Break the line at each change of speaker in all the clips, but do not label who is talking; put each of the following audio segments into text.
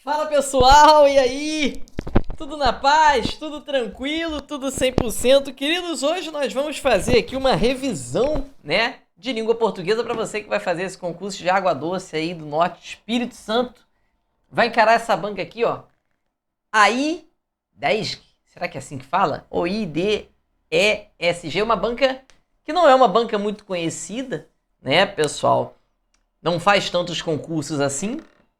Fala pessoal, e aí? Tudo na paz? Tudo tranquilo? Tudo 100%? Queridos, hoje nós vamos fazer aqui uma revisão, né, de língua portuguesa para você que vai fazer esse concurso de água doce aí do Norte, Espírito Santo. Vai encarar essa banca aqui, ó. AI 10, será que é assim que fala? Ou IDESG, uma banca que não é uma banca muito conhecida, né, pessoal? Não faz tantos concursos assim,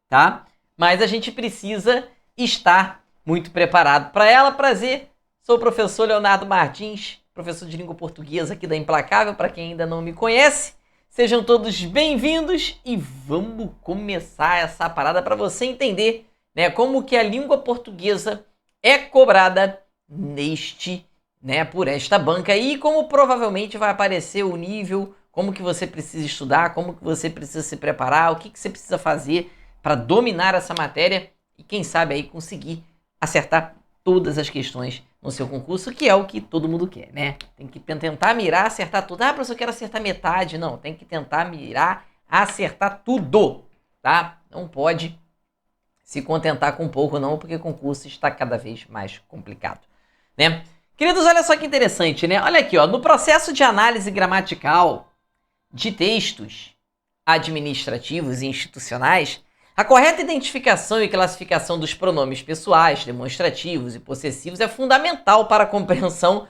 tá? Mas a gente precisa estar muito preparado para ela. Prazer, sou o professor Leonardo Martins, professor de língua portuguesa aqui da Implacável, para quem ainda não me conhece. Sejam todos bem-vindos e vamos começar essa parada para você entender, né, como que a língua portuguesa é cobrada por esta banca e como provavelmente vai aparecer o nível, como que você precisa estudar, como que você precisa se preparar, o que você precisa fazer para dominar essa matéria e quem sabe aí conseguir acertar todas as questões no seu concurso, que é o que todo mundo quer, né? Tem que tentar mirar, acertar tudo. Ah, professor, eu quero acertar metade. Não, tem que tentar mirar, acertar tudo, tá? Não pode se contentar com pouco não, porque o concurso está cada vez mais complicado, né? Queridos, olha só que interessante, né? Olha aqui, ó, no processo de análise gramatical de textos administrativos e institucionais, a correta identificação e classificação dos pronomes pessoais, demonstrativos e possessivos é fundamental para a compreensão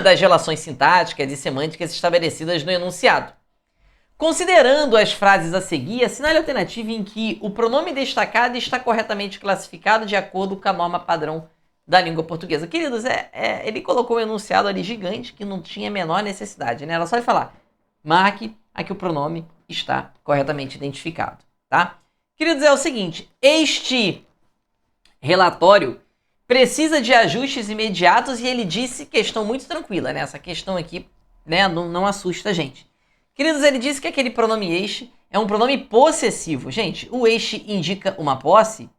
das relações sintáticas e semânticas estabelecidas no enunciado. Considerando as frases a seguir, assinale a alternativa em que o pronome destacado está corretamente classificado de acordo com a norma padrão da língua portuguesa. Queridos, ele colocou um enunciado ali gigante que não tinha a menor necessidade, né? Era só ele falar, marque a que o pronome está corretamente identificado, tá? Queridos, é o seguinte, este relatório precisa de ajustes imediatos e ele disse questão muito tranquila, né? Essa questão aqui, né, não assusta a gente. Queridos, ele disse que aquele pronome este é um pronome possessivo. Gente, o este indica uma posse.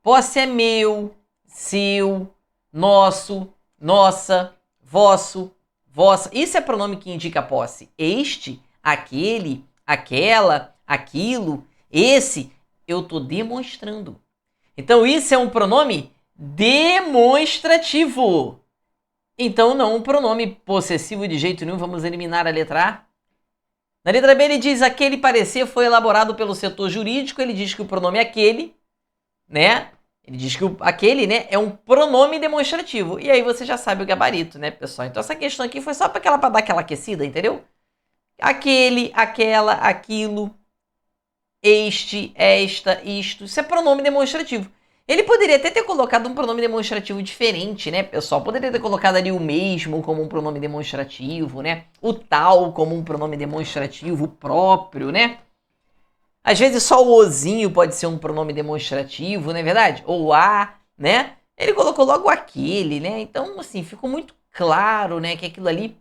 Posse é meu, seu, nosso, nossa, vosso, vossa. Isso é pronome que indica posse. Este, aquele, aquela, aquilo, esse, eu estou demonstrando. Então, isso é um pronome demonstrativo. Então, não um pronome possessivo de jeito nenhum. Vamos eliminar a letra A. Na letra B, ele diz aquele parecer foi elaborado pelo setor jurídico. Ele diz que o pronome aquele, né? Ele diz que aquele, né, é um pronome demonstrativo. E aí você já sabe o gabarito, né, pessoal? Então, essa questão aqui foi só para dar aquela aquecida, entendeu? Aquele, aquela, aquilo, este, esta, isto. Isso é pronome demonstrativo. Ele poderia até ter colocado um pronome demonstrativo diferente, né, pessoal? Poderia ter colocado ali o mesmo como um pronome demonstrativo, né? O tal como um pronome demonstrativo próprio, né? Às vezes só o ozinho pode ser um pronome demonstrativo, não é verdade? Ou a, né? Ele colocou logo aquele, né? Então, assim, ficou muito claro, né, que aquilo ali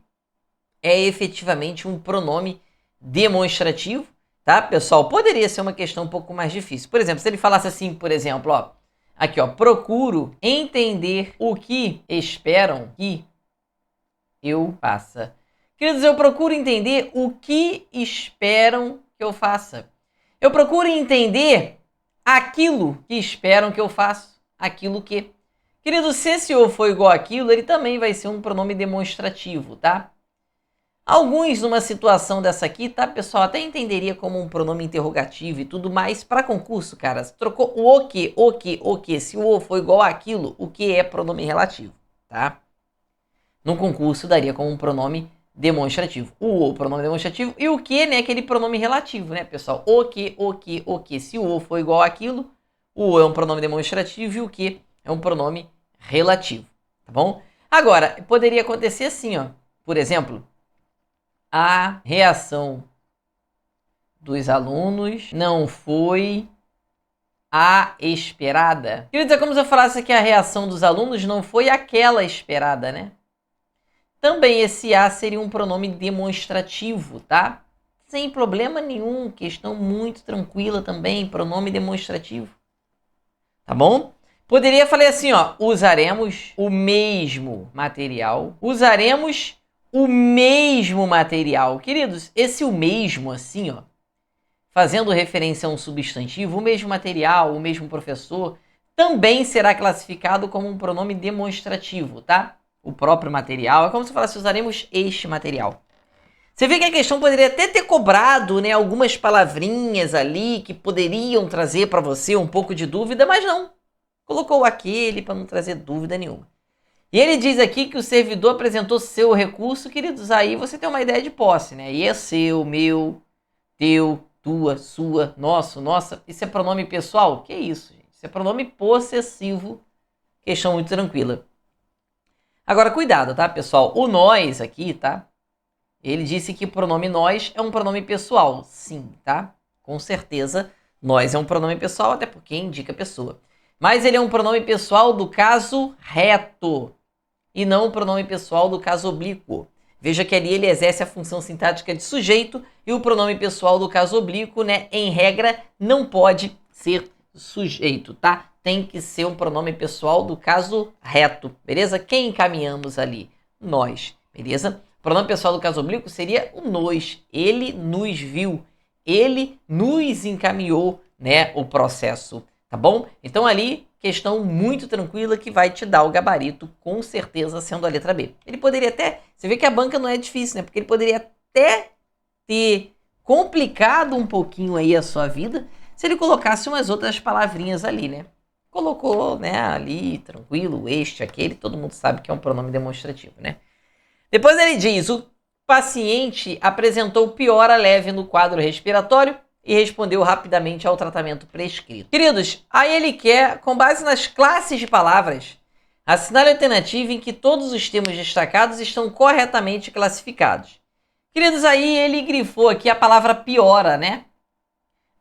é efetivamente um pronome demonstrativo, tá, pessoal? Poderia ser uma questão um pouco mais difícil. Por exemplo, se ele falasse assim, por exemplo, ó, aqui, ó, procuro entender o que esperam que eu faça. Queridos, eu procuro entender o que esperam que eu faça. Eu procuro entender aquilo que esperam que eu faça. Aquilo que. Querido, se esse ou for igual àquilo, ele também vai ser um pronome demonstrativo, tá? Alguns, numa situação dessa aqui, tá, pessoal, até entenderia como um pronome interrogativo e tudo mais. Para concurso, cara, trocou o que, o que, o que. Se o for igual àquilo, o que é pronome relativo, tá? No concurso, daria como um pronome demonstrativo. O pronome demonstrativo e o que, né, aquele pronome relativo, né, pessoal? O que, o que, o que. Se o for igual àquilo, o é um pronome demonstrativo e o que é um pronome relativo, tá bom? Agora, poderia acontecer assim, ó. Por exemplo, a reação dos alunos não foi a esperada. Queria dizer, como se eu falasse que a reação dos alunos não foi aquela esperada, né? Também esse a seria um pronome demonstrativo, tá? Sem problema nenhum, questão muito tranquila também, pronome demonstrativo. Tá bom? Poderia falar assim, ó, usaremos o mesmo material. Usaremos o mesmo material. Queridos, esse o mesmo, assim, ó, fazendo referência a um substantivo, o mesmo material, o mesmo professor, também será classificado como um pronome demonstrativo, tá? O próprio material, é como se falasse, usaremos este material. Você vê que a questão poderia até ter cobrado, né, algumas palavrinhas ali que poderiam trazer para você um pouco de dúvida, mas não. Colocou aquele para não trazer dúvida nenhuma. E ele diz aqui que o servidor apresentou seu recurso, queridos, aí você tem uma ideia de posse, né? E é seu, meu, teu, tua, sua, nosso, nossa. Isso é pronome pessoal? Que isso, gente? Isso é pronome possessivo. Questão muito tranquila. Agora, cuidado, tá, pessoal? O nós aqui, tá? Ele disse que o pronome nós é um pronome pessoal. Sim, tá? Com certeza, nós é um pronome pessoal, até porque indica pessoa. Mas ele é um pronome pessoal do caso reto e não um pronome pessoal do caso oblíquo. Veja que ali ele exerce a função sintática de sujeito e o pronome pessoal do caso oblíquo, né, em regra, não pode ser sujeito, tá? Tem que ser um pronome pessoal do caso reto, beleza? Quem encaminhamos ali? Nós, beleza? O pronome pessoal do caso oblíquo seria o nos. Ele nos viu, ele nos encaminhou, né, o processo, tá bom? Então ali, questão muito tranquila que vai te dar o gabarito, com certeza, sendo a letra B. Ele poderia até, você vê que a banca não é difícil, né? Porque ele poderia até ter complicado um pouquinho aí a sua vida se ele colocasse umas outras palavrinhas ali, né? Colocou, né, ali, tranquilo, este, aquele, todo mundo sabe que é um pronome demonstrativo, né? Depois ele diz, o paciente apresentou piora leve no quadro respiratório e respondeu rapidamente ao tratamento prescrito. Queridos, aí ele quer, com base nas classes de palavras, assinale a alternativa em que todos os termos destacados estão corretamente classificados. Queridos, aí ele grifou aqui a palavra piora, né?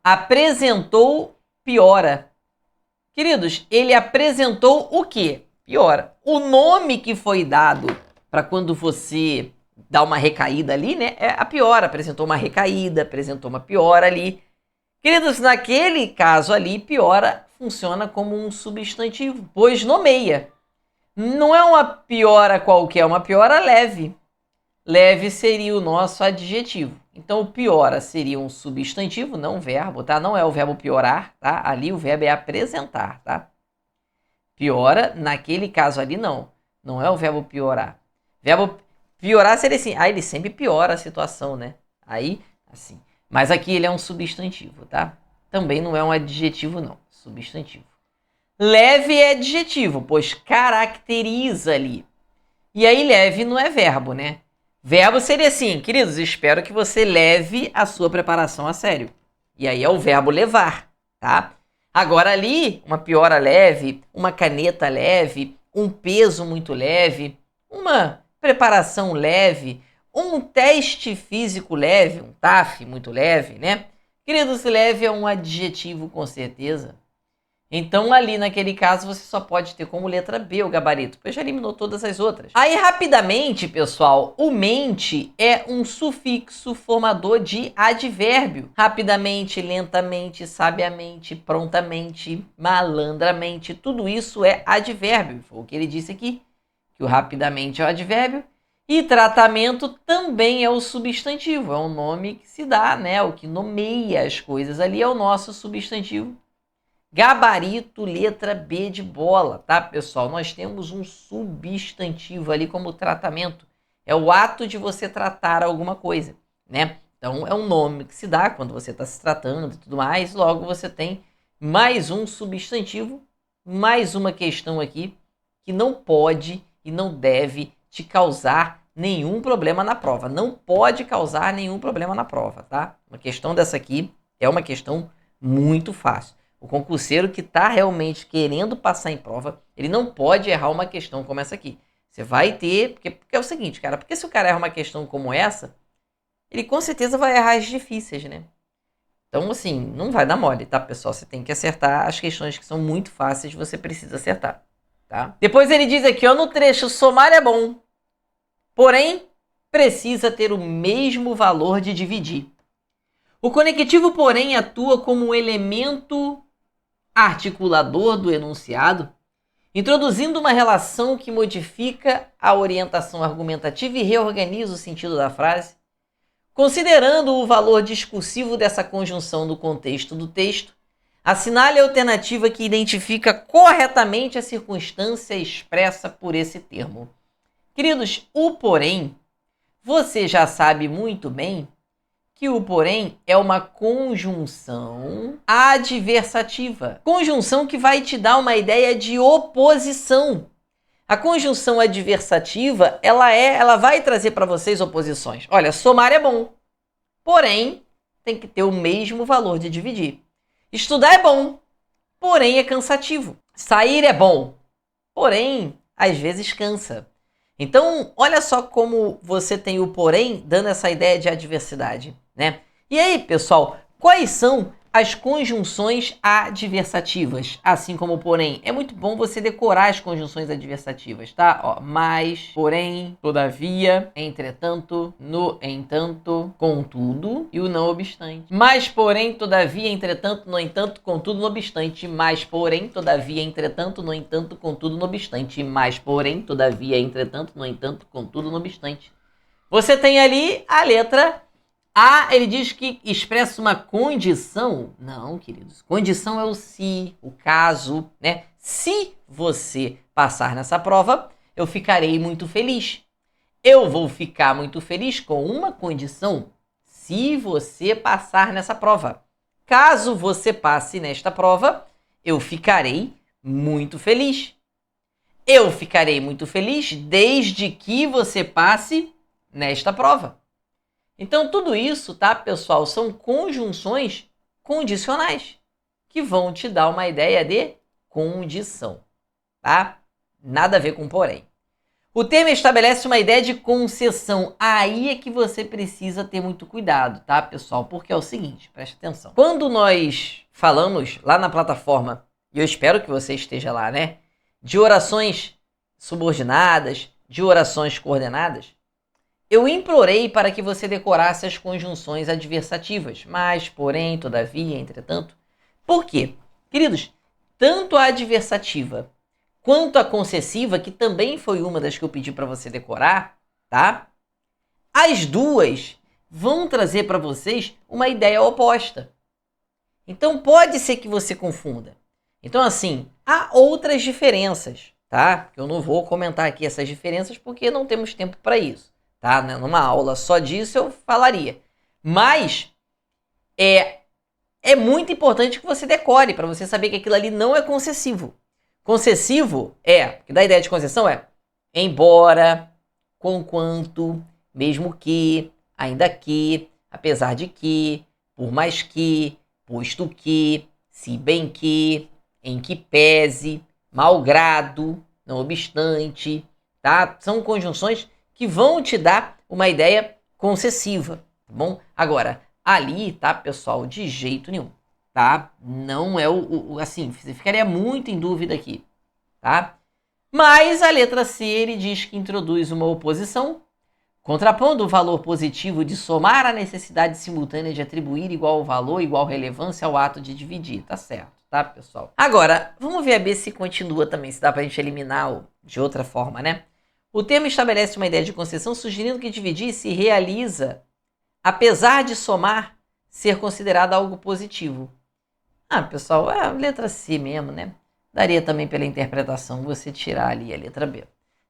Apresentou piora. Queridos, ele apresentou o quê? Piora. O nome que foi dado para quando você dá uma recaída ali, né? É a piora. Apresentou uma recaída, apresentou uma piora ali. Queridos, naquele caso ali, piora funciona como um substantivo, pois nomeia. Não é uma piora qualquer, é uma piora leve. Leve seria o nosso adjetivo. Então, o piora seria um substantivo, não um verbo, tá? Não é o verbo piorar, tá? Ali o verbo é apresentar, tá? Piora, naquele caso ali, não. Não é o verbo piorar. Verbo piorar seria assim. Ah, ele sempre piora a situação, né? Aí, assim. Mas aqui ele é um substantivo, tá? Também não é um adjetivo, não. Substantivo. Leve é adjetivo, pois caracteriza ali. E aí, leve não é verbo, né? Verbo seria assim, queridos, espero que você leve a sua preparação a sério. E aí é o verbo levar, tá? Agora ali, uma piora leve, uma caneta leve, um peso muito leve, uma preparação leve, um teste físico leve, um TAF muito leve, né? Queridos, leve é um adjetivo com certeza. Então, ali naquele caso, você só pode ter como letra B o gabarito, pois já eliminou todas as outras. Aí, rapidamente, pessoal, o mente é um sufixo formador de advérbio. Rapidamente, lentamente, sabiamente, prontamente, malandramente, tudo isso é advérbio. Foi o que ele disse aqui, que o rapidamente é o advérbio. E tratamento também é o substantivo, é um nome que se dá, né? O que nomeia as coisas ali é o nosso substantivo. Gabarito, letra B de bola, tá, pessoal? Nós temos um substantivo ali como tratamento. É o ato de você tratar alguma coisa, né? Então, é um nome que se dá quando você está se tratando e tudo mais. Logo, você tem mais um substantivo, mais uma questão aqui que não pode e não deve te causar nenhum problema na prova. Não pode causar nenhum problema na prova, tá? Uma questão dessa aqui é uma questão muito fácil. O concurseiro que está realmente querendo passar em prova, ele não pode errar uma questão como essa aqui. Você vai ter... Porque é o seguinte, cara. Porque se o cara erra uma questão como essa, ele com certeza vai errar as difíceis, né? Então, assim, não vai dar mole, tá, pessoal? Você tem que acertar as questões que são muito fáceis, você precisa acertar, tá? Depois ele diz aqui, ó, no trecho, somar é bom, porém, precisa ter o mesmo valor de dividir. O conectivo, porém, atua como um elemento articulador do enunciado, introduzindo uma relação que modifica a orientação argumentativa e reorganiza o sentido da frase. Considerando o valor discursivo dessa conjunção no contexto do texto, assinale a alternativa que identifica corretamente a circunstância expressa por esse termo. Queridos, o porém, você já sabe muito bem que o porém é uma conjunção adversativa. Conjunção que vai te dar uma ideia de oposição. A conjunção adversativa, ela vai trazer para vocês oposições. Olha, somar é bom, porém tem que ter o mesmo valor de dividir. Estudar é bom, porém é cansativo. Sair é bom, porém às vezes cansa. Então, olha só como você tem o porém dando essa ideia de adversidade, né? E aí, pessoal, quais são as conjunções adversativas? Assim como o porém. É muito bom você decorar as conjunções adversativas, tá? Ó, mas, porém, todavia, entretanto, no entanto, contudo e o não obstante. Mas, porém, todavia, entretanto, no entanto, contudo, no obstante. Mas, porém, todavia, entretanto, no entanto, contudo, no obstante. Mas, porém, todavia, entretanto, no entanto, contudo, no obstante. Você tem ali a letra A, ele diz que expressa uma condição. Não, queridos. Condição é o se, o caso, né? Se você passar nessa prova, eu ficarei muito feliz. Eu vou ficar muito feliz com uma condição. Se você passar nessa prova. Caso você passe nesta prova, eu ficarei muito feliz. Eu ficarei muito feliz desde que você passe nesta prova. Então, tudo isso, tá, pessoal, são conjunções condicionais que vão te dar uma ideia de condição, tá? Nada a ver com porém. O termo estabelece uma ideia de concessão. Aí é que você precisa ter muito cuidado, tá, pessoal? Porque é o seguinte, preste atenção. Quando nós falamos lá na plataforma, e eu espero que você esteja lá, né? De orações subordinadas, de orações coordenadas, eu implorei para que você decorasse as conjunções adversativas, mas, porém, todavia, entretanto. Por quê? Queridos, tanto a adversativa quanto a concessiva, que também foi uma das que eu pedi para você decorar, tá? As duas vão trazer para vocês uma ideia oposta. Então, pode ser que você confunda. Então, assim, há outras diferenças, tá? Eu não vou comentar aqui essas diferenças porque não temos tempo para isso. Tá? Numa aula só disso eu falaria. Mas é muito importante que você decore para você saber que aquilo ali não é concessivo. Concessivo que dá a ideia de concessão embora, conquanto, mesmo que, ainda que, apesar de que, por mais que, posto que, se bem que, em que pese, malgrado, não obstante, tá? São conjunções que vão te dar uma ideia concessiva, tá bom? Agora, ali, tá, pessoal, de jeito nenhum, tá? Não é assim, você ficaria muito em dúvida aqui, tá? Mas a letra C, ele diz que introduz uma oposição, contrapondo o valor positivo de somar a necessidade simultânea de atribuir igual valor, igual relevância ao ato de dividir, tá certo, tá, pessoal? Agora, vamos ver a B se continua também, se dá pra gente eliminar de outra forma, né? O termo estabelece uma ideia de concessão, sugerindo que dividir se realiza, apesar de somar, ser considerado algo positivo. Pessoal, é a letra C mesmo, né? Daria também pela interpretação você tirar ali a letra B.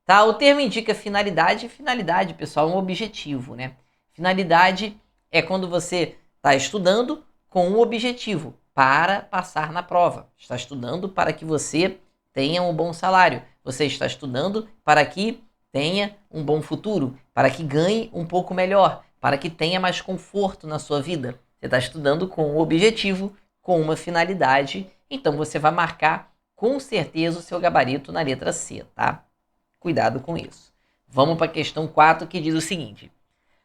Tá? O termo indica finalidade. Finalidade, pessoal, é um objetivo, né? Finalidade é quando você está estudando com um objetivo para passar na prova. Está estudando para que você tenha um bom salário. Você está estudando para que tenha um bom futuro, para que ganhe um pouco melhor, para que tenha mais conforto na sua vida. Você está estudando com um objetivo, com uma finalidade, então você vai marcar com certeza o seu gabarito na letra C, tá? Cuidado com isso. Vamos para a questão 4, que diz o seguinte.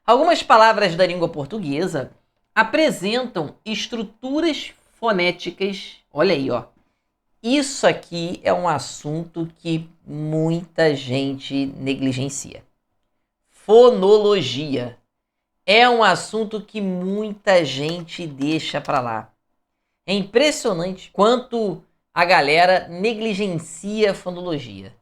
Algumas palavras da língua portuguesa apresentam estruturas fonéticas. Olha aí, ó. Isso aqui é um assunto que muita gente negligencia. Fonologia. É um assunto que muita gente deixa para lá. É impressionante quanto a galera negligencia a fonologia.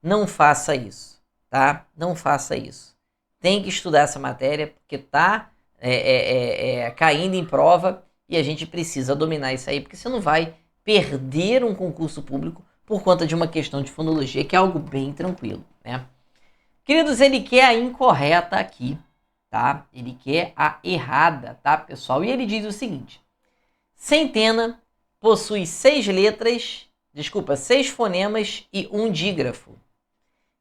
Não faça isso, tá? Não faça isso. Tem que estudar essa matéria porque tá caindo em prova e a gente precisa dominar isso aí, porque você não vai perder um concurso público por conta de uma questão de fonologia, que é algo bem tranquilo, né? Queridos, ele quer a incorreta aqui, tá? Ele quer a errada, tá, pessoal? E ele diz o seguinte: centena possui 6 fonemas e um dígrafo.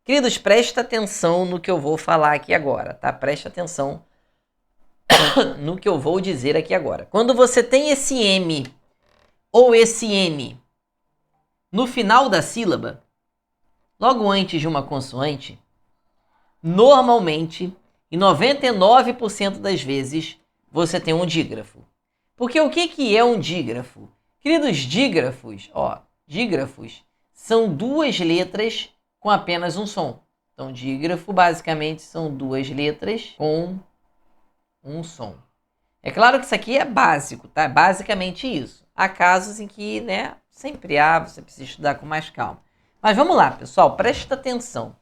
Queridos, presta atenção no que eu vou falar aqui agora, tá? Presta atenção no que eu vou dizer aqui agora. Quando você tem esse M ou esse N no final da sílaba, logo antes de uma consoante, normalmente, em 99% das vezes, você tem um dígrafo. Porque o que é um dígrafo? Queridos, dígrafos são 2 letras com apenas um som. Então, dígrafo basicamente são 2 letras com um som. É claro que isso aqui é básico, tá? Basicamente isso. Há casos em que, né, sempre você precisa estudar com mais calma. Mas vamos lá, pessoal, presta atenção.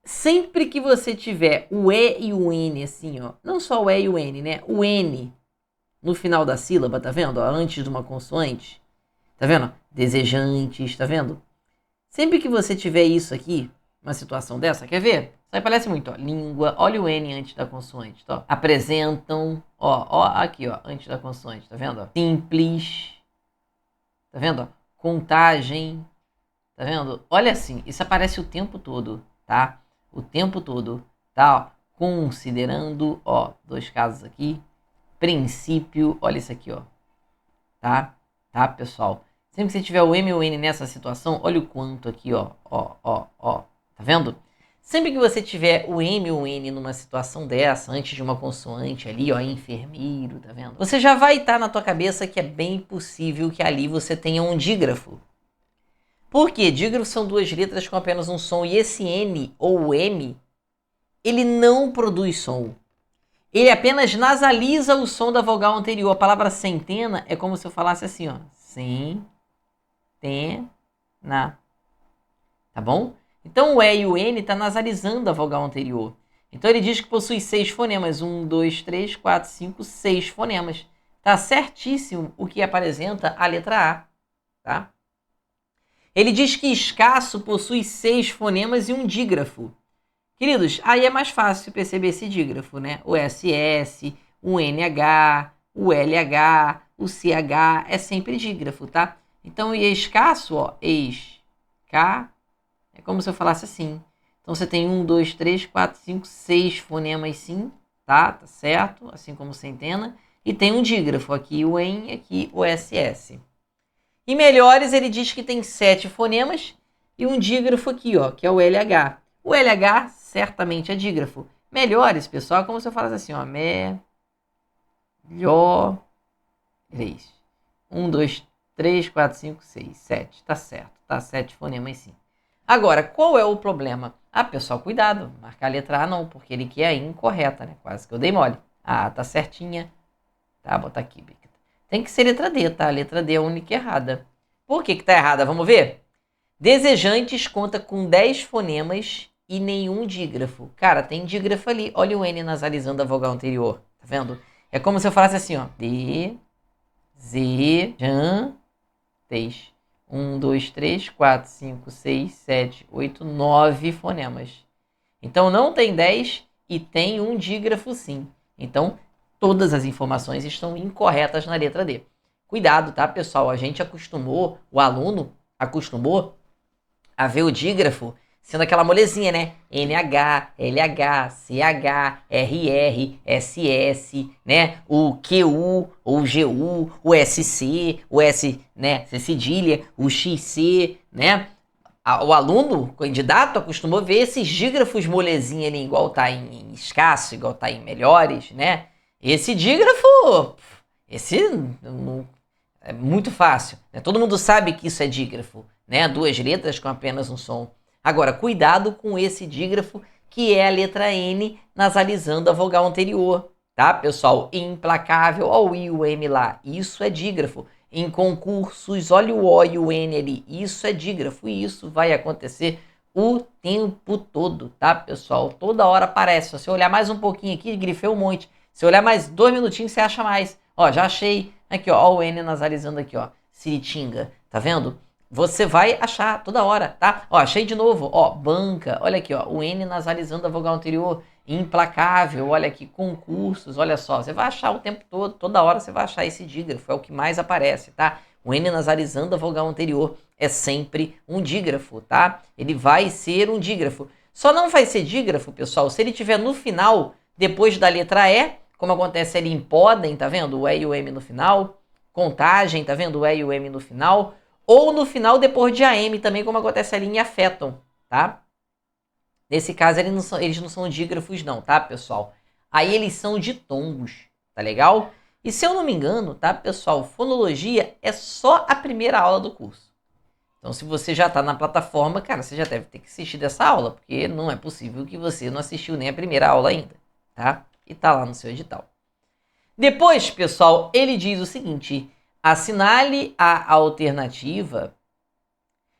Sempre que você tiver o E e o N assim, ó, não só o E e o N, né? O N no final da sílaba, tá vendo? Ó, antes de uma consoante. Tá vendo? Desejantes, tá vendo? Sempre que você tiver isso aqui, uma situação dessa, quer ver? Isso aí parece muito, ó. Língua, olha o N antes da consoante, tá? Apresentam, ó, aqui, ó, antes da consoante, tá vendo? Ó? Simples, tá vendo? Ó? Contagem, tá vendo? Olha assim, isso aparece o tempo todo, tá? O tempo todo, tá? Ó, considerando, ó, 2 casos aqui. Princípio, olha isso aqui, ó. Tá, pessoal? Sempre que você tiver o M ou N nessa situação, olha o quanto aqui, ó. Tá vendo? Sempre que você tiver o M ou N numa situação dessa, antes de uma consoante ali, ó, enfermeiro, tá vendo? Você já vai estar na tua cabeça que é bem possível que ali você tenha um dígrafo. Por quê? Dígrafos são 2 letras com apenas um som, e esse N ou M, ele não produz som. Ele apenas nasaliza o som da vogal anterior. A palavra centena é como se eu falasse assim, ó. Centena. Tá bom? Então o E e o N está nasalizando a vogal anterior. Então ele diz que possui 6 fonemas. 1, 2, 3, 4, 5, 6 fonemas. Tá certíssimo o que apresenta a letra A. Tá? Ele diz que escasso possui 6 fonemas e um dígrafo. Queridos, aí é mais fácil perceber esse dígrafo, né? O SS, o NH, o LH, o CH, é sempre dígrafo, tá? Então, e escasso, ó, é como se eu falasse assim. Então, você tem 1, 2, 3, 4, 5, 6 fonemas sim, tá? Tá certo? Assim como centena. E tem um dígrafo, aqui o EN, aqui o SS. E melhores, ele diz que tem 7 fonemas e um dígrafo aqui, ó, que é o LH. O LH certamente é dígrafo. Melhores, pessoal, como se eu falasse assim, ó. Melhores. 1, 2, 3, 4, 5, 6, 7. Tá certo. Tá 7 fonemas sim. Agora, qual é o problema? Ah, pessoal, cuidado. Marcar a letra A não, porque ele quer a incorreta, né? Quase que eu dei mole. Ah, tá certinha. Tá, botar aqui. Tem que ser letra D, tá? A letra D é a única errada. Por que tá errada? Vamos ver? Desejantes conta com 10 fonemas e nenhum dígrafo. Cara, tem dígrafo ali. Olha o N nasalizando a vogal anterior. Tá vendo? É como se eu falasse assim, ó. Desejantes. 1, 2, 3, 4, 5, 6, 7, 8, 9 fonemas. Então não tem 10 e tem um dígrafo sim. Então todas as informações estão incorretas na letra D. Cuidado, tá, pessoal? O aluno acostumou a ver o dígrafo sendo aquela molezinha, né? NH, LH, CH, RR, SS, né? O QU, ou GU, o SC, o S, né? C cedilha, o XC, né? O aluno, o candidato, acostumou ver esses dígrafos molezinha ali, igual tá em escasso, igual tá em melhores, né? Esse dígrafo, é muito fácil, né? Todo mundo sabe que isso é dígrafo, né? 2 letras com apenas um som. Agora, cuidado com esse dígrafo, que é a letra N nasalizando a vogal anterior, tá, pessoal? Implacável, ó, o I e o M lá, isso é dígrafo. Em concursos, olha o O e o N ali, isso é dígrafo, e isso vai acontecer o tempo todo, tá, pessoal? Toda hora aparece. Se você olhar mais um pouquinho aqui, grifei um monte. Se olhar mais 2 minutinhos, você acha mais. Ó, já achei. Aqui, ó o N nasalizando aqui, ó. Siritinga, tá vendo? Você vai achar toda hora, tá? Ó, achei de novo, ó, banca. Olha aqui, ó, o N nasalizando a vogal anterior. Implacável, olha aqui, concursos, olha só. Você vai achar o tempo todo, toda hora você vai achar esse dígrafo. É o que mais aparece, tá? O N nasalizando a vogal anterior é sempre um dígrafo, tá? Ele vai ser um dígrafo. Só não vai ser dígrafo, pessoal, se ele tiver no final, depois da letra E, como acontece ali em podem, tá vendo? O E e o M no final. Contagem, tá vendo? O E e o M no final. Ou no final, depois de AM, também, como acontece ali em afetam, tá? Nesse caso, eles não são dígrafos não, tá, pessoal? Aí eles são ditongos, tá legal? E se eu não me engano, tá, pessoal? Fonologia é só a primeira aula do curso. Então, se você já tá na plataforma, cara, você já deve ter que assistir dessa aula, porque não é possível que você não assistiu nem a primeira aula ainda, tá? E tá lá no seu edital. Depois, pessoal, ele diz o seguinte: assinale a alternativa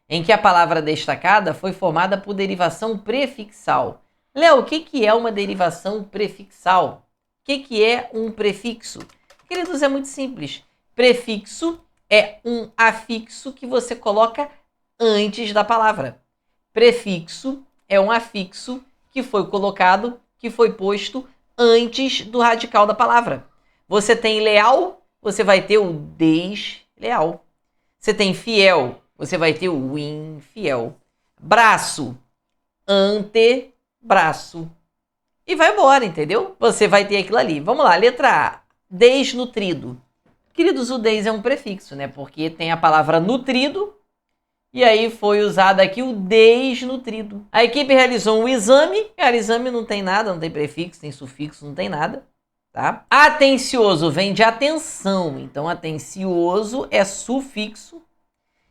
em que a palavra destacada foi formada por derivação prefixal. Léo, o que é uma derivação prefixal? O que é um prefixo? Queridos, é muito simples. Prefixo é um afixo que você coloca antes da palavra. Prefixo é um afixo que foi colocado, que foi posto antes do radical da palavra. Você tem leal, você vai ter o desleal. Você tem fiel, você vai ter o infiel. Braço, antebraço. E vai embora, entendeu? Você vai ter aquilo ali. Vamos lá, letra A. Desnutrido. Queridos, o des é um prefixo, né? Porque tem a palavra nutrido e aí foi usado aqui o desnutrido. A equipe realizou um exame. Cara, exame não tem nada, não tem prefixo, tem sufixo, não tem nada. Tá? Atencioso vem de atenção. Então, atencioso é sufixo.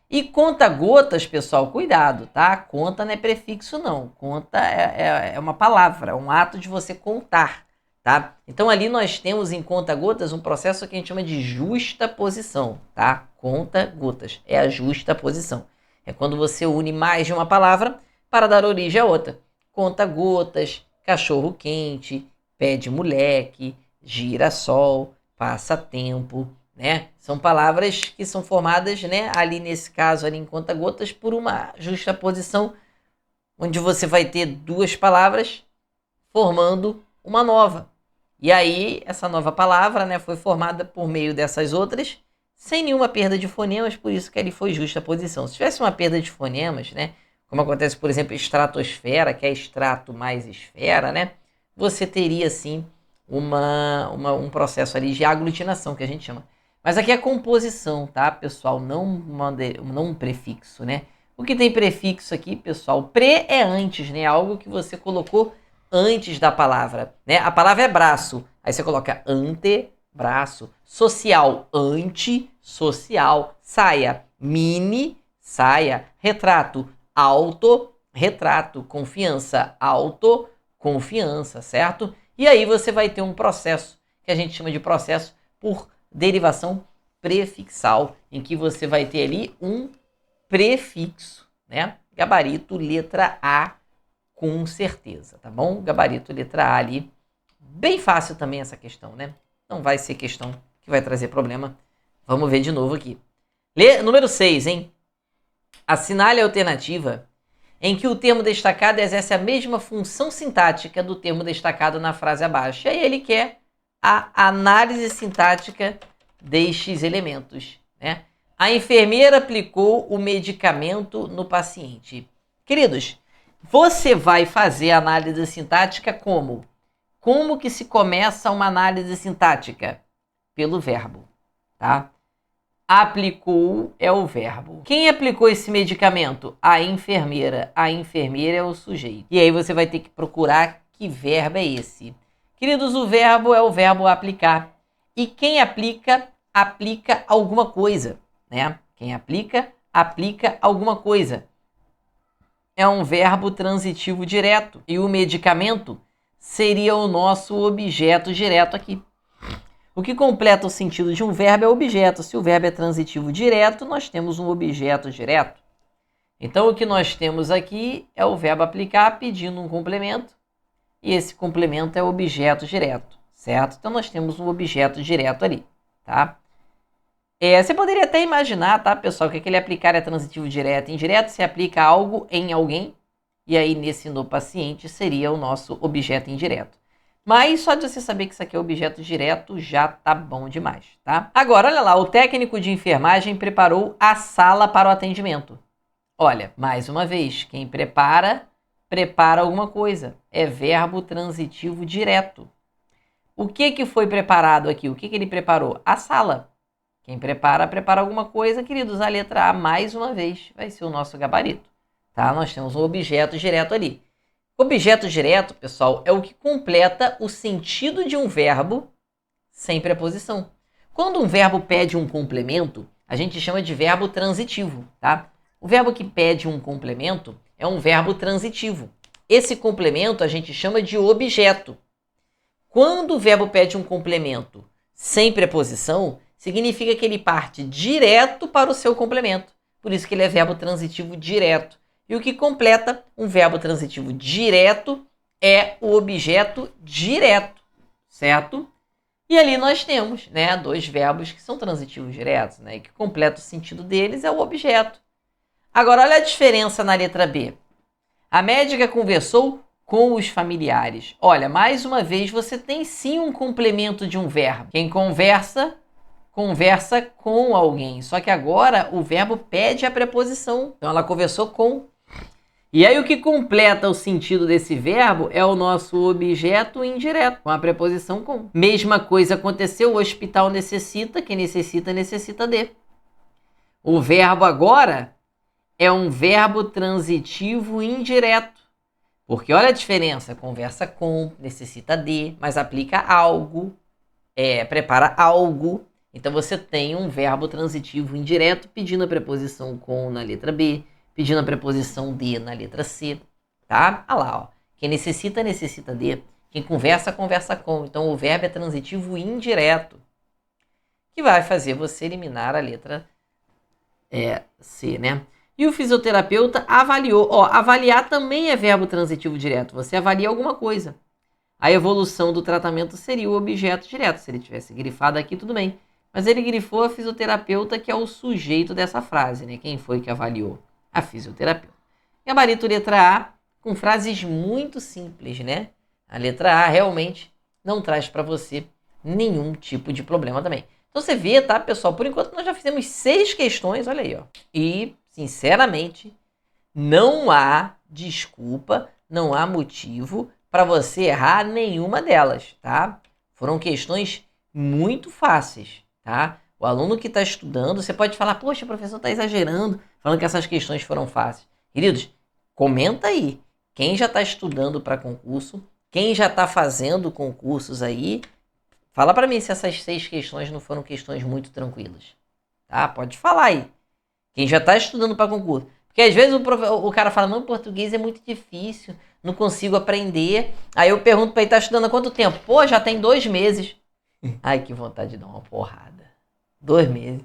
E conta-gotas, pessoal, cuidado, tá? Conta não é prefixo, não. Conta é uma palavra, é um ato de você contar, tá? Então, ali nós temos em conta-gotas um processo que a gente chama de justaposição, tá? Conta-gotas é a justaposição. É quando você une mais de uma palavra para dar origem a outra. Conta-gotas, cachorro-quente, pé de moleque, girassol, passatempo, né? São palavras que são formadas, né, ali nesse caso, ali em conta-gotas, por uma justaposição, onde você vai ter duas palavras formando uma nova. E aí, essa nova palavra, né, foi formada por meio dessas outras, sem nenhuma perda de fonemas, por isso que ali foi justaposição. Se tivesse uma perda de fonemas, né, como acontece, por exemplo, estratosfera, que é extrato mais esfera, né, você teria, sim, um processo ali de aglutinação, que a gente chama. Mas aqui é composição, tá, pessoal? Não um prefixo, né? O que tem prefixo aqui, pessoal? Pre é antes, né? Algo que você colocou antes da palavra, né? A palavra é braço. Aí você coloca ante, braço. Social, antissocial. Saia, mini, saia. Retrato, auto, retrato. Confiança, auto, confiança, certo? E aí você vai ter um processo, que a gente chama de processo por derivação prefixal, em que você vai ter ali um prefixo, né? Gabarito, letra A, com certeza, tá bom? Gabarito, letra A ali. Bem fácil também essa questão, né? Não vai ser questão que vai trazer problema. Vamos ver de novo aqui. Número 6, hein? Assinale a alternativa em que o termo destacado exerce a mesma função sintática do termo destacado na frase abaixo. E aí ele quer a análise sintática destes elementos, né? A enfermeira aplicou o medicamento no paciente. Queridos, você vai fazer a análise sintática como? Como que se começa uma análise sintática? Pelo verbo, tá? Aplicou é o verbo. Quem aplicou esse medicamento? A enfermeira. A enfermeira é o sujeito. E aí você vai ter que procurar que verbo é esse. Queridos, o verbo é o verbo aplicar. E quem aplica, aplica alguma coisa, né? Quem aplica, aplica alguma coisa. É um verbo transitivo direto. E o medicamento seria o nosso objeto direto aqui. O que completa o sentido de um verbo é o objeto. Se o verbo é transitivo direto, nós temos um objeto direto. Então, o que nós temos aqui é o verbo aplicar pedindo um complemento. E esse complemento é o objeto direto, certo? Então nós temos um objeto direto ali, tá? Você poderia até imaginar, tá, pessoal, que aquele aplicar é transitivo direto e indireto, se aplica algo em alguém, e aí nesse no paciente seria o nosso objeto indireto. Mas só de você saber que isso aqui é objeto direto já tá bom demais, tá? Agora, olha lá, o técnico de enfermagem preparou a sala para o atendimento. Olha, mais uma vez, quem prepara, prepara alguma coisa. É verbo transitivo direto. O que foi preparado aqui? O que ele preparou? A sala. Quem prepara, prepara alguma coisa, queridos. A letra A, mais uma vez, vai ser o nosso gabarito. Tá? Nós temos um objeto direto ali. Objeto direto, pessoal, é o que completa o sentido de um verbo sem preposição. Quando um verbo pede um complemento, a gente chama de verbo transitivo, tá? O verbo que pede um complemento é um verbo transitivo. Esse complemento a gente chama de objeto. Quando o verbo pede um complemento sem preposição, significa que ele parte direto para o seu complemento. Por isso que ele é verbo transitivo direto. E o que completa um verbo transitivo direto é o objeto direto, certo? E ali nós temos, né, dois verbos que são transitivos diretos, né, e que completa o sentido deles é o objeto. Agora, olha a diferença na letra B. A médica conversou com os familiares. Olha, mais uma vez, você tem sim um complemento de um verbo. Quem conversa, conversa com alguém. Só que agora o verbo pede a preposição. Então ela conversou com. E aí o que completa o sentido desse verbo é o nosso objeto indireto, com a preposição com. Mesma coisa aconteceu, o hospital necessita, quem necessita, necessita de. O verbo agora é um verbo transitivo indireto. Porque olha a diferença, conversa com, necessita de, mas aplica algo, prepara algo. Então você tem um verbo transitivo indireto pedindo a preposição com na letra B, pedindo a preposição de na letra C, tá? Olha lá, ó. Quem necessita, necessita de. Quem conversa, conversa com. Então o verbo é transitivo indireto, que vai fazer você eliminar a letra C, né? E o fisioterapeuta avaliou. Ó, avaliar também é verbo transitivo direto. Você avalia alguma coisa. A evolução do tratamento seria o objeto direto. Se ele tivesse grifado aqui, tudo bem. Mas ele grifou a fisioterapeuta, que é o sujeito dessa frase, né? Quem foi que avaliou? A fisioterapeuta. Gabarito letra A, com frases muito simples, né? A letra A realmente não traz para você nenhum tipo de problema também. Então você vê, tá, pessoal? Por enquanto nós já fizemos 6 questões, olha aí, ó. E, sinceramente, não há desculpa, não há motivo para você errar nenhuma delas, tá? Foram questões muito fáceis, tá? O aluno que está estudando, você pode falar, poxa, o professor está exagerando, falando que essas questões foram fáceis. Queridos, comenta aí. Quem já está estudando para concurso, quem já está fazendo concursos aí, fala para mim se essas 6 questões não foram questões muito tranquilas. Tá? Pode falar aí. Quem já está estudando para concurso. Porque às vezes o cara fala, não, português é muito difícil, não consigo aprender. Aí eu pergunto para ele, tá estudando há quanto tempo? Pô, já tem 2 meses. Ai, que vontade de dar uma porrada. 2 meses.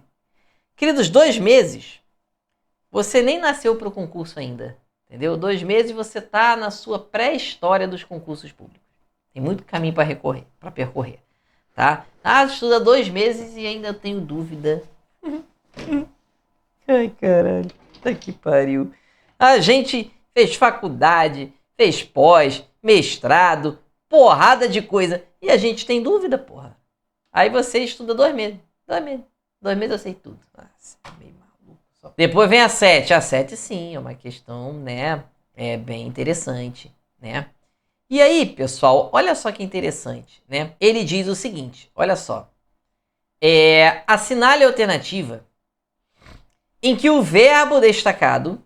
Queridos, 2 meses, você nem nasceu para o concurso ainda. Entendeu? 2 meses você está na sua pré-história dos concursos públicos. Tem muito caminho para percorrer. Tá? Ah, estuda 2 meses e ainda tenho dúvida. Ai, caralho. Puta que pariu. A gente fez faculdade, fez pós, mestrado, porrada de coisa. E a gente tem dúvida, porra. Aí você estuda 2 meses. 2 meses. 2 meses eu sei tudo. Nossa, meio maluco. Só. Depois vem a 7. A 7 sim, é uma questão, né? É bem interessante, né? E aí, pessoal, olha só que interessante, né? Ele diz o seguinte, olha só. Assinale a alternativa em que o verbo destacado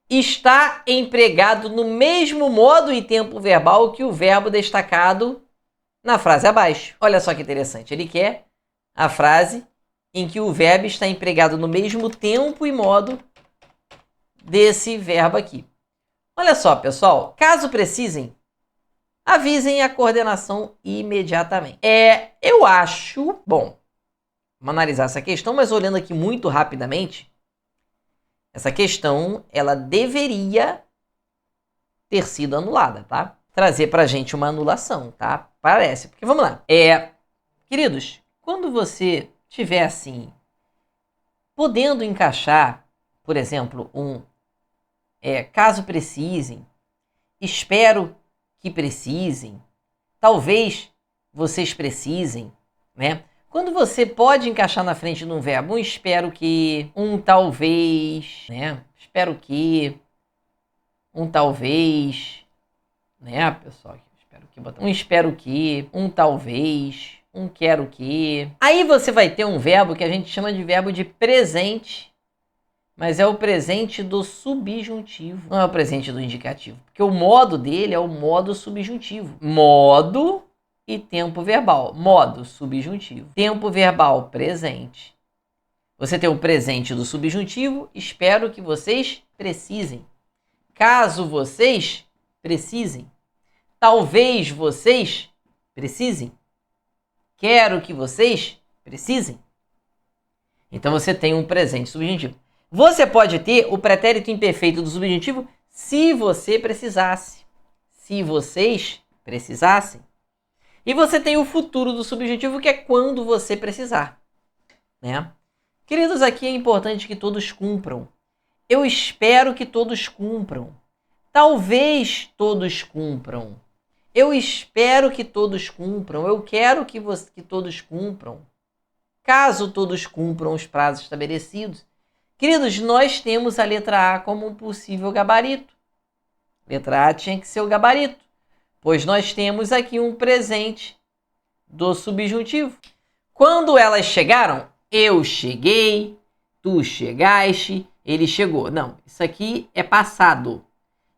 está empregado no mesmo modo e tempo verbal que o verbo destacado na frase abaixo. Olha só que interessante. Ele quer a frase em que o verbo está empregado no mesmo tempo e modo desse verbo aqui. Olha só, pessoal. Caso precisem, avisem a coordenação imediatamente. Eu acho... Bom, vamos analisar essa questão, mas olhando aqui muito rapidamente, essa questão, ela deveria ter sido anulada, tá? Trazer pra gente uma anulação, tá? parece. Porque vamos lá. Queridos, quando você tiver assim, podendo encaixar, por exemplo, caso precisem, espero que precisem, talvez vocês precisem, né? Quando você pode encaixar na frente de um verbo, espero que, talvez, né? Espero que, talvez, né, pessoal? Espero que, talvez, quero que. Aí você vai ter um verbo que a gente chama de verbo de presente, mas é o presente do subjuntivo, não é o presente do indicativo, porque o modo dele é o modo subjuntivo. Modo e tempo verbal. Modo subjuntivo. Tempo verbal presente. Você tem o presente do subjuntivo, espero que vocês precisem. Caso vocês precisem. Talvez vocês precisem. Quero que vocês precisem. Então você tem um presente subjuntivo. Você pode ter o pretérito imperfeito do subjuntivo se você precisasse. Se vocês precisassem. E você tem o futuro do subjuntivo, que é quando você precisar, né? Queridos, aqui é importante que todos cumpram. Eu espero que todos cumpram. Talvez todos cumpram. Eu espero que todos cumpram. Eu quero que todos cumpram. Caso todos cumpram os prazos estabelecidos. Queridos, nós temos a letra A como um possível gabarito. Letra A tinha que ser o gabarito, pois nós temos aqui um presente do subjuntivo. Quando elas chegaram, eu cheguei, tu chegaste, ele chegou. Não, isso aqui é passado.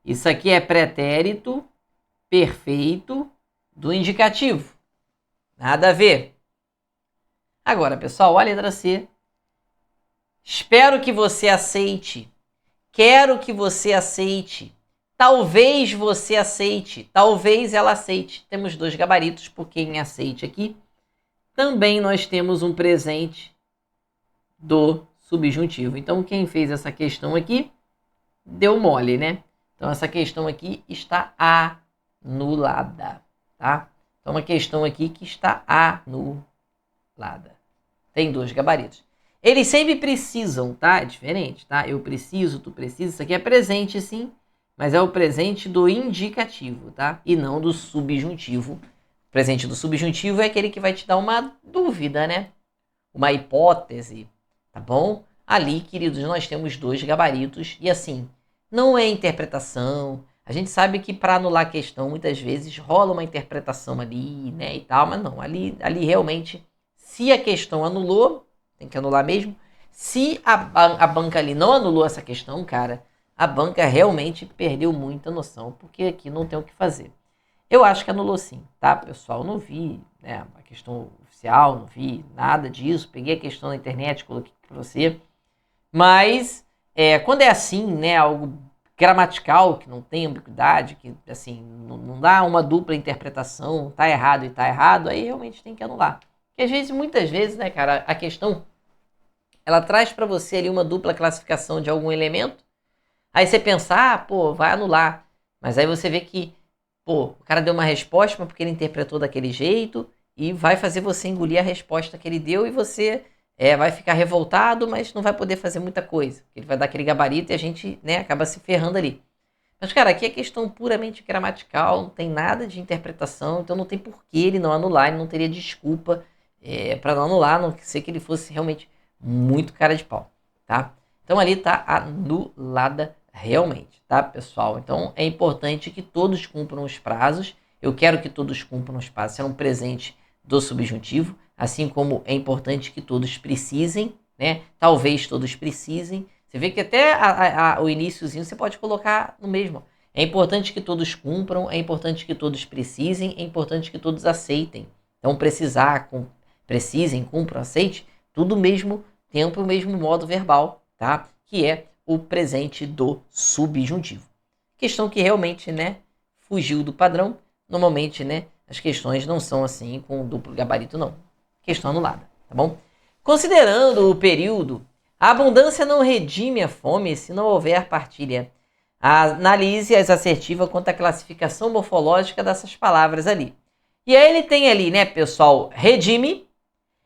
Isso aqui é pretérito perfeito do indicativo. Nada a ver. Agora, pessoal, olha a letra C. Espero que você aceite. Quero que você aceite. Talvez você aceite. Talvez ela aceite. Temos dois gabaritos, porque em aceite aqui também nós temos um presente do subjuntivo. Então, quem fez essa questão aqui deu mole, né? Então, essa questão aqui está anulada, tá? Então, uma questão aqui que está anulada. Tem dois gabaritos. Eles sempre precisam, tá? É diferente, tá? Eu preciso, tu precisa. Isso aqui é presente, sim, mas é o presente do indicativo, tá? E não do subjuntivo. O presente do subjuntivo é aquele que vai te dar uma dúvida, né? Uma hipótese, tá bom? Ali, queridos, nós temos dois gabaritos. E assim, não é interpretação. A gente sabe que para anular a questão, muitas vezes rola uma interpretação ali, né? E tal, mas não. Ali realmente, se a questão anulou, tem que anular mesmo. Se a banca ali não anulou essa questão, cara, a banca realmente perdeu muita noção, porque aqui não tem o que fazer. Eu acho que anulou sim, tá, pessoal? Não vi, né, a questão oficial, não vi nada disso. Peguei a questão na internet, coloquei aqui para você. Mas, quando é assim, né, algo gramatical, que não tem ambiguidade, que assim, não dá uma dupla interpretação, tá errado e tá errado, aí realmente tem que anular. Porque às vezes, muitas vezes, né, cara, a questão, ela traz para você ali uma dupla classificação de algum elemento, aí você pensa, pô, vai anular. Mas aí você vê que, pô, o cara deu uma resposta porque ele interpretou daquele jeito e vai fazer você engolir a resposta que ele deu e você vai ficar revoltado, mas não vai poder fazer muita coisa. Ele vai dar aquele gabarito e a gente, né, acaba se ferrando ali. Mas, cara, aqui é questão puramente gramatical, não tem nada de interpretação, então não tem por que ele não anular, ele não teria desculpa para não anular, a não ser que ele fosse realmente muito cara de pau, tá? Então ali tá anulada realmente, tá, pessoal? Então é importante que todos cumpram os prazos. Eu quero que todos cumpram os prazos. É um presente do subjuntivo, assim como é importante que todos precisem, né? Talvez todos precisem. Você vê que até o iniciozinho você pode colocar no mesmo. É importante que todos cumpram, é importante que todos precisem, é importante que todos aceitem. Então precisar, precisem, cumpram, aceite, tudo mesmo tempo, o mesmo modo verbal, tá? Que é o presente do subjuntivo. Questão que realmente, né, fugiu do padrão. Normalmente, né, as questões não são assim com duplo gabarito, não. Questão anulada, tá bom? Considerando o período, a abundância não redime a fome se não houver partilha. Analise as assertivas quanto à classificação morfológica dessas palavras ali. E aí ele tem ali, né, pessoal, redime,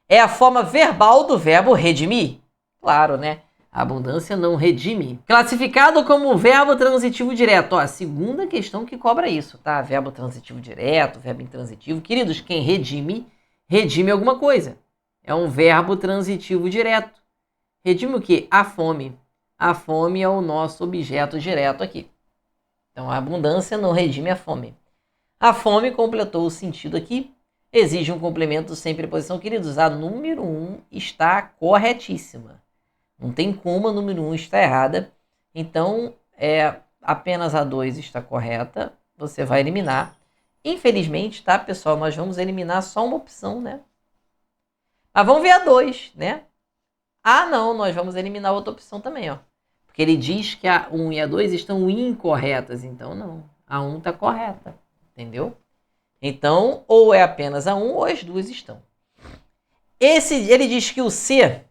é a forma verbal do verbo redimir. Claro, né? A abundância não redime. Classificado como verbo transitivo direto. Ó, a segunda questão que cobra isso, tá? Verbo transitivo direto, verbo intransitivo. Queridos, quem redime, redime alguma coisa. É um verbo transitivo direto. Redime o quê? A fome. A fome é o nosso objeto direto aqui. Então, a abundância não redime a fome. A fome completou o sentido aqui. Exige um complemento sem preposição. Queridos, a número 1 está corretíssima. Não tem como a número 1 estar errada. Então, apenas a 2 está correta. Você vai eliminar. Infelizmente, tá, pessoal? Nós vamos eliminar só uma opção, né? Mas vamos ver a 2, né? Ah, não, nós vamos eliminar outra opção também, ó. Porque ele diz que a 1 e a 2 estão incorretas. Então, não. A 1 está correta. Entendeu? Então, ou é apenas a 1 ou as duas estão. Ele diz que o C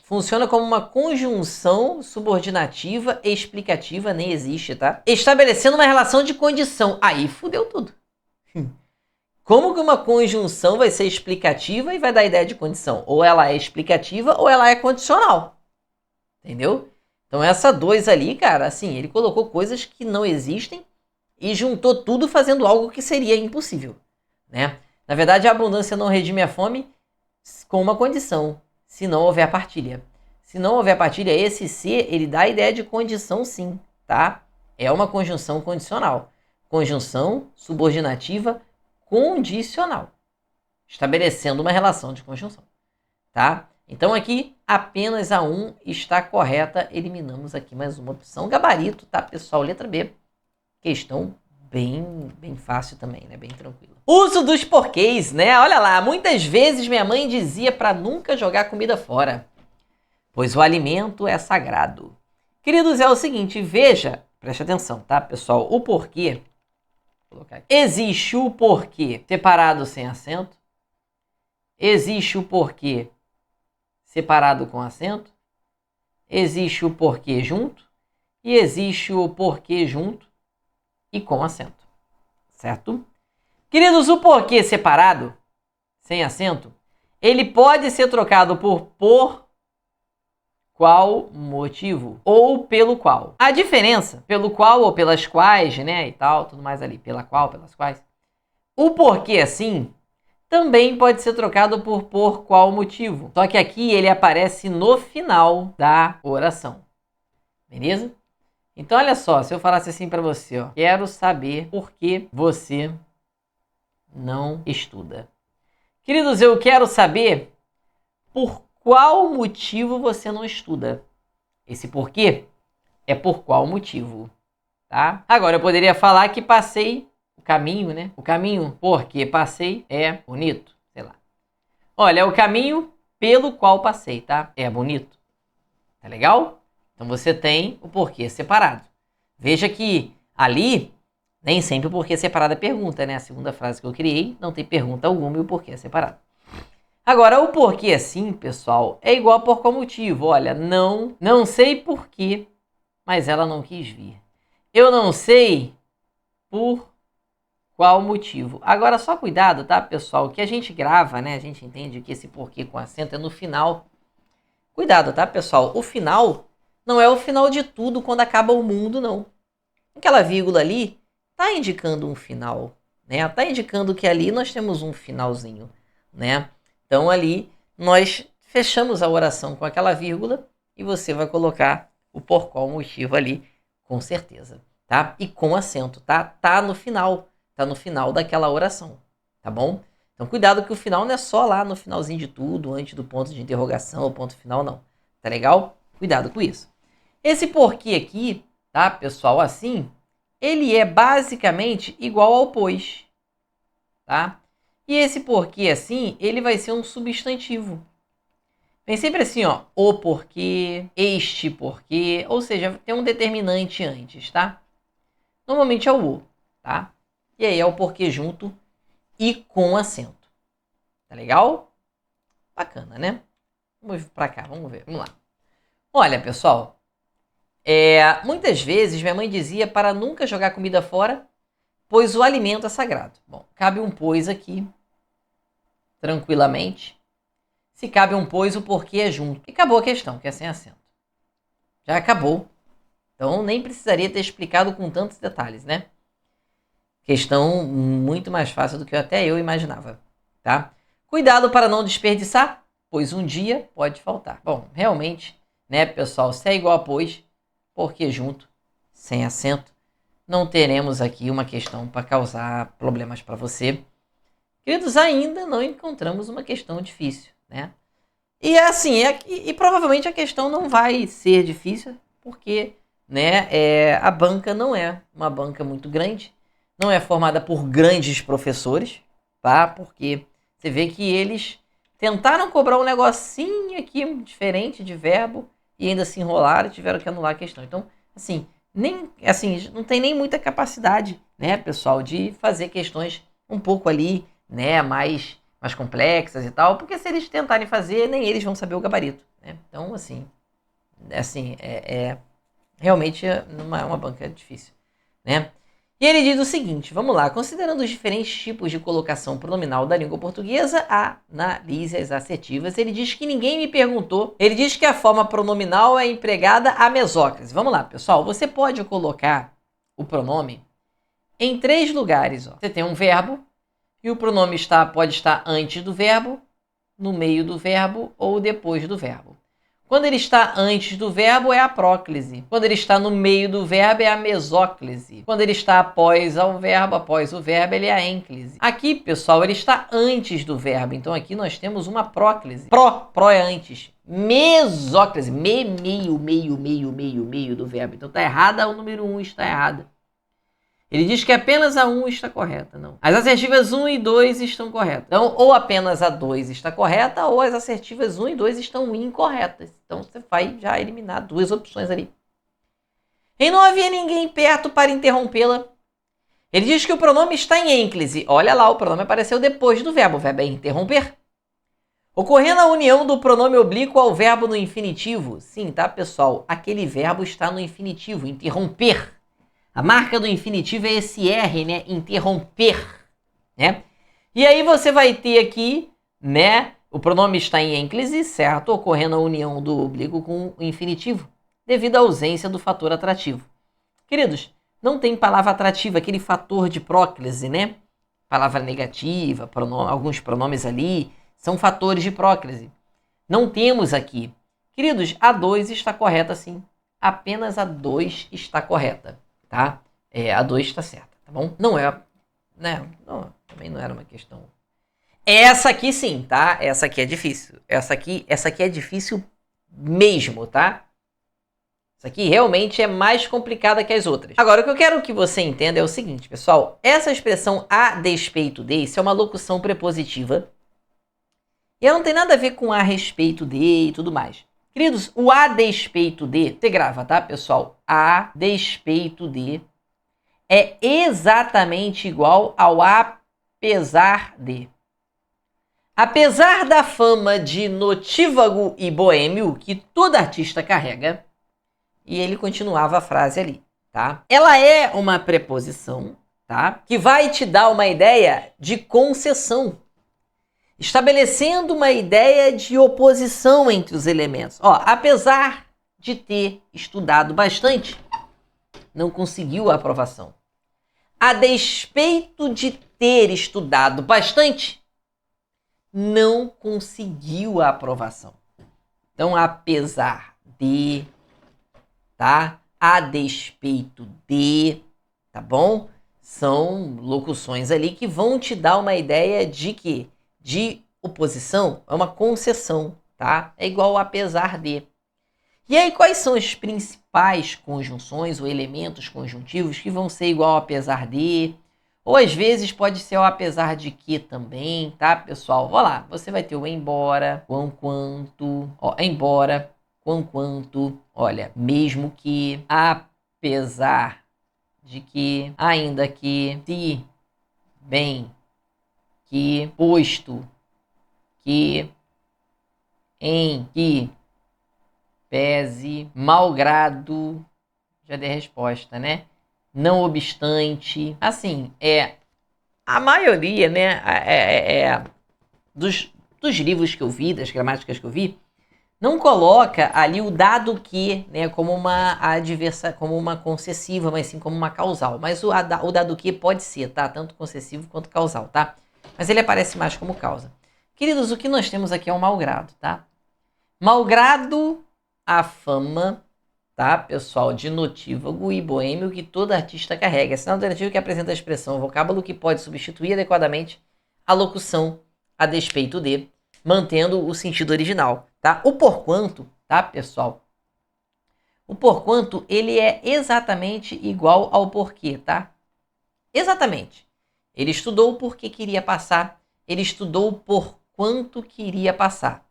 funciona como uma conjunção subordinativa explicativa, nem existe, tá? Estabelecendo uma relação de condição. Aí fudeu tudo. Como que uma conjunção vai ser explicativa e vai dar ideia de condição? Ou ela é explicativa ou ela é condicional. Entendeu? Então essa 2 ali, cara, assim, ele colocou coisas que não existem e juntou tudo fazendo algo que seria impossível, né? Na verdade, a abundância não redime a fome com uma condição, se não houver partilha. Se não houver partilha, esse C, ele dá a ideia de condição sim, tá? É uma conjunção condicional. Conjunção subordinativa condicional. Estabelecendo uma relação de conjunção, tá? Então aqui, apenas a 1 está correta. Eliminamos aqui mais uma opção. Gabarito, tá, pessoal? Letra B. Questão bem fácil também, né? Bem tranquila. Uso dos porquês, né? Olha lá, muitas vezes minha mãe dizia para nunca jogar comida fora, pois o alimento é sagrado. Queridos, é o seguinte, veja, preste atenção, tá, pessoal? O porquê, vou colocar aqui. Existe o porquê separado sem acento, existe o porquê separado com acento, existe o porquê junto e existe o porquê junto e com acento, certo? Queridos, o porquê separado, sem acento, ele pode ser trocado por qual motivo ou pelo qual. A diferença, pelo qual ou pelas quais, né, e tal, tudo mais ali, pela qual, pelas quais. O porquê assim também pode ser trocado por qual motivo. Só que aqui ele aparece no final da oração. Beleza? Então, olha só, se eu falasse assim para você, ó, quero saber por que você não estuda. Queridos, eu quero saber por qual motivo você não estuda. Esse porquê é por qual motivo, tá? Agora, eu poderia falar que passei o caminho, né? O caminho porque passei é bonito, sei lá. Olha, é o caminho pelo qual passei, tá? É bonito. Tá legal? Então, você tem o porquê separado. Veja que ali, nem sempre o porquê separado é pergunta, né? A segunda frase que eu criei não tem pergunta alguma e o porquê é separado. Agora, o porquê assim, pessoal, é igual a por qual motivo. Olha, não sei porquê, mas ela não quis vir. Eu não sei por qual motivo. Agora, só cuidado, tá, pessoal? Que a gente grava, né? A gente entende que esse porquê com acento é no final. Cuidado, tá, pessoal? O final não é o final de tudo quando acaba o mundo, não. Aquela vírgula ali tá indicando um final, né? Tá indicando que ali nós temos um finalzinho, né? Então ali nós fechamos a oração com aquela vírgula e você vai colocar o por qual motivo ali, com certeza, tá? E com acento, tá? Tá no final daquela oração, tá bom? Então cuidado que o final não é só lá no finalzinho de tudo, antes do ponto de interrogação ou ponto final, não. Tá legal? Cuidado com isso. Esse porquê aqui, tá, pessoal, assim, ele é basicamente igual ao pois, tá? E esse porquê assim, ele vai ser um substantivo. Vem sempre assim, ó, o porquê, este porquê, ou seja, tem um determinante antes, tá? Normalmente é o o, tá? E aí é o porquê junto e com acento. Tá legal? Bacana, né? Vamos pra cá, vamos ver, vamos lá. Olha, pessoal, muitas vezes minha mãe dizia para nunca jogar comida fora, pois o alimento é sagrado. Bom, cabe um pois aqui, tranquilamente. Se cabe um pois, o porquê é junto. E acabou a questão, que é sem acento. Já acabou. Então nem precisaria ter explicado com tantos detalhes, né? Questão muito mais fácil do que até eu imaginava, tá? Cuidado para não desperdiçar, pois um dia pode faltar. Bom, realmente, né, pessoal, se é igual a pois, porque junto, sem acento, não teremos aqui uma questão para causar problemas para você. Queridos, ainda não encontramos uma questão difícil, né? E assim, e provavelmente a questão não vai ser difícil, porque, né, a banca não é uma banca muito grande, não é formada por grandes professores, tá? Porque você vê que eles tentaram cobrar um negocinho aqui diferente de verbo e ainda se enrolaram e tiveram que anular a questão. Então, assim, não tem nem muita capacidade, né, pessoal, de fazer questões um pouco ali, né, mais complexas e tal, porque se eles tentarem fazer, nem eles vão saber o gabarito, né? Então, realmente uma banca difícil, né? E ele diz o seguinte, vamos lá, considerando os diferentes tipos de colocação pronominal da língua portuguesa, analise as assertivas. Ele diz que ninguém me perguntou, ele diz que a forma pronominal é empregada a mesóclise. Vamos lá, pessoal, você pode colocar o pronome em 3 lugares. Ó. Você tem um verbo, e o pronome pode estar antes do verbo, no meio do verbo ou depois do verbo. Quando ele está antes do verbo, é a próclise. Quando ele está no meio do verbo, é a mesóclise. Quando ele está após o verbo, ele é a ênclise. Aqui, pessoal, ele está antes do verbo. Então, aqui nós temos uma próclise. Pró é antes. Mesóclise. Meio do verbo. Então, está errada, o número 1 está errada. Ele diz que apenas a 1 está correta, não. As assertivas 1 e 2 estão corretas. Então, ou apenas a 2 está correta, ou as assertivas 1 e 2 estão incorretas. Então, você vai já eliminar 2 opções ali. E não havia ninguém perto para interrompê-la. Ele diz que o pronome está em ênclise. Olha lá, o pronome apareceu depois do verbo. O verbo é interromper. Ocorrendo a união do pronome oblíquo ao verbo no infinitivo. Sim, tá, pessoal? Aquele verbo está no infinitivo, interromper. A marca do infinitivo é esse R, né? Interromper, né? E aí você vai ter aqui, né? O pronome está em ênclise, certo? Ocorrendo a união do oblíquo com o infinitivo, devido à ausência do fator atrativo. Queridos, não tem palavra atrativa, aquele fator de próclise, né? Palavra negativa, alguns pronomes ali, são fatores de próclise. Não temos aqui. Queridos, a 2 está correta sim. Apenas a 2 está correta. Tá? A 2 está certa, tá bom? Não é, né? Não, também não era uma questão. Essa aqui sim, tá? Essa aqui é difícil. Essa aqui é difícil mesmo, tá? Essa aqui realmente é mais complicada que as outras. Agora, o que eu quero que você entenda é o seguinte, pessoal. Essa expressão a despeito de, isso é uma locução prepositiva. E ela não tem nada a ver com a respeito de e tudo mais. Queridos, o a despeito de, você grava, tá, pessoal? A despeito de é exatamente igual ao apesar de. Apesar da fama de notívago e boêmio que todo artista carrega, e ele continuava a frase ali, tá? Ela é uma preposição, tá? Que vai te dar uma ideia de concessão, estabelecendo uma ideia de oposição entre os elementos. Ó, apesar de ter estudado bastante, não conseguiu a aprovação. A despeito de ter estudado bastante, não conseguiu a aprovação. Então, apesar de, tá? A despeito de, tá bom? São locuções ali que vão te dar uma ideia de que de oposição é uma concessão, tá? É igual ao apesar de. E aí, quais são as principais conjunções ou elementos conjuntivos que vão ser igual ao apesar de? Ou às vezes pode ser o apesar de que também, tá, pessoal? Vamos lá, você vai ter o embora, quanto, ó, embora, quanto, olha, mesmo que, apesar de que, ainda que, se, bem, que, posto, que, em, que, pese, malgrado, já dei a resposta, né? não obstante. Assim, a maioria, né, dos livros que eu vi, das gramáticas que eu vi, não coloca ali o dado que, né, como uma adversa, como uma concessiva, mas sim como uma causal. Mas o dado que pode ser, tá? Tanto concessivo quanto causal, tá? Mas ele aparece mais como causa. Queridos, o que nós temos aqui é um malgrado, tá? Malgrado a fama, tá, pessoal, de notívago e boêmio que todo artista carrega. É sinal alternativo que apresenta a expressão, vocábulo que pode substituir adequadamente a locução a despeito de, mantendo o sentido original, tá? O porquanto, tá, pessoal? O porquanto, ele é exatamente igual ao porquê, tá? Exatamente. Ele estudou porque queria passar, ele estudou por quanto queria passar,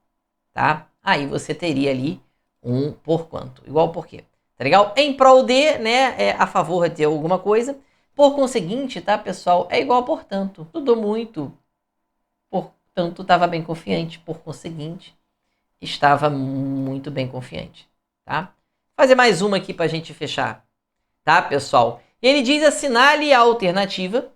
tá? Aí você teria ali um porquanto, igual ao porquê. Tá legal? Em prol de, né, a favor de alguma coisa. Por conseguinte, tá, pessoal? É igual a portanto. Estudou muito, portanto, estava bem confiante. Por conseguinte, estava muito bem confiante, tá? Vou fazer mais uma aqui pra gente fechar, tá, pessoal? Ele diz: assinale a alternativa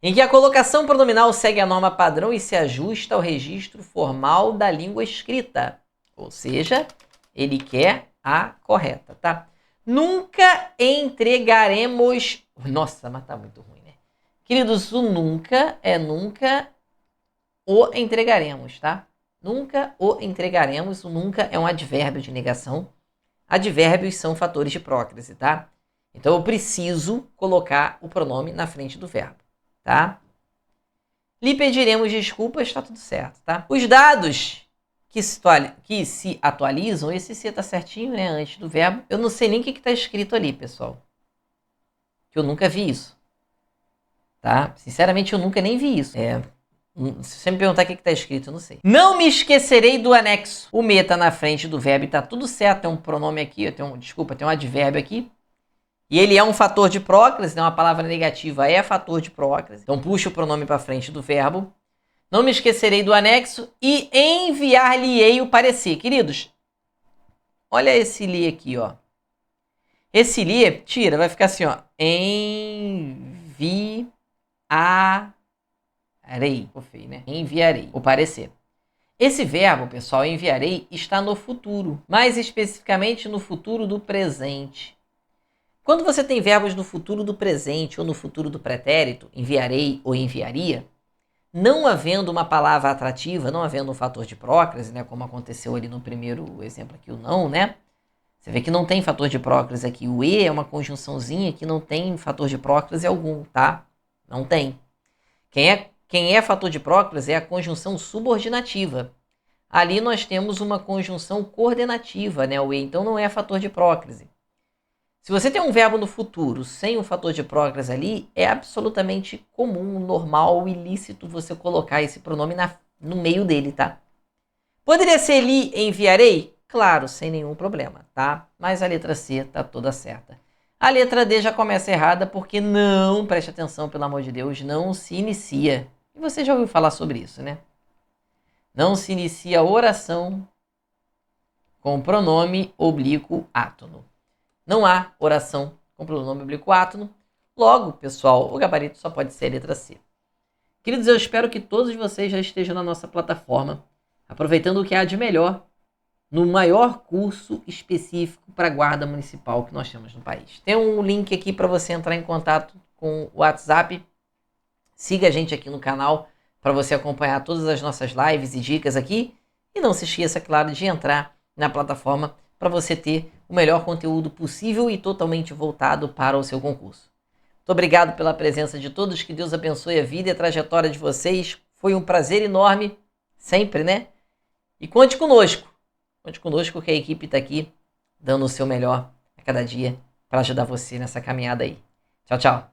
em que a colocação pronominal segue a norma padrão e se ajusta ao registro formal da língua escrita. Ou seja, ele quer a correta, tá? Nunca entregaremos... Nossa, mas tá muito ruim, né? Queridos, o nunca é nunca o entregaremos, tá? Nunca o entregaremos. O nunca é um advérbio de negação. Advérbios são fatores de prócrise, tá? Então eu preciso colocar o pronome na frente do verbo, tá? Lhe pediremos desculpas, está tudo certo, tá? Os dados que se atualizam, esse se tá certinho, né, antes do verbo. Eu não sei nem o que está escrito ali, pessoal. Que eu nunca vi isso, tá? Sinceramente, eu nunca nem vi isso. Se você me perguntar o que está escrito, eu não sei. Não me esquecerei do anexo. O me tá na frente do verbo e tá tudo certo. Tem um pronome aqui, tem um advérbio aqui. E ele é um fator de prócrise, né? Uma palavra negativa é fator de prócrise. Então puxa o pronome para frente do verbo. Não me esquecerei do anexo e enviar-lhe-ei o parecer. Queridos, olha esse li aqui, ó. Esse li, tira, vai ficar assim, ó. Enviarei. Ficou feio, né? Enviarei o parecer. Esse verbo, pessoal, enviarei, está no futuro. Mais especificamente no futuro do presente. Quando você tem verbos no futuro do presente ou no futuro do pretérito, enviarei ou enviaria, não havendo uma palavra atrativa, não havendo um fator de prócrise, né, como aconteceu ali no primeiro exemplo aqui, o não, né? Você vê que não tem fator de prócrise aqui. O e é uma conjunçãozinha que não tem fator de prócrise algum, tá? Não tem. Quem é fator de prócrise é a conjunção subordinativa. Ali nós temos uma conjunção coordenativa, né? O e, então não é fator de prócrise. Se você tem um verbo no futuro sem um fator de prócrise ali, é absolutamente comum, normal, ilícito você colocar esse pronome no meio dele, tá? Poderia ser lhe enviarei? Claro, sem nenhum problema, tá? Mas a letra C tá toda certa. A letra D já começa errada porque não, preste atenção, pelo amor de Deus, não se inicia. E você já ouviu falar sobre isso, né? Não se inicia a oração com pronome oblíquo átono. Não há oração com pronome oblíquo átono. Logo, pessoal, o gabarito só pode ser a letra C. Queridos, eu espero que todos vocês já estejam na nossa plataforma, aproveitando o que há de melhor no maior curso específico para a guarda municipal que nós temos no país. Tem um link aqui para você entrar em contato com o WhatsApp. Siga a gente aqui no canal para você acompanhar todas as nossas lives e dicas aqui. E não se esqueça, claro, de entrar na plataforma para você ter o melhor conteúdo possível e totalmente voltado para o seu concurso. Muito obrigado pela presença de todos, que Deus abençoe a vida e a trajetória de vocês. Foi um prazer enorme, sempre, né? E conte conosco que a equipe está aqui dando o seu melhor a cada dia para ajudar você nessa caminhada aí. Tchau, tchau.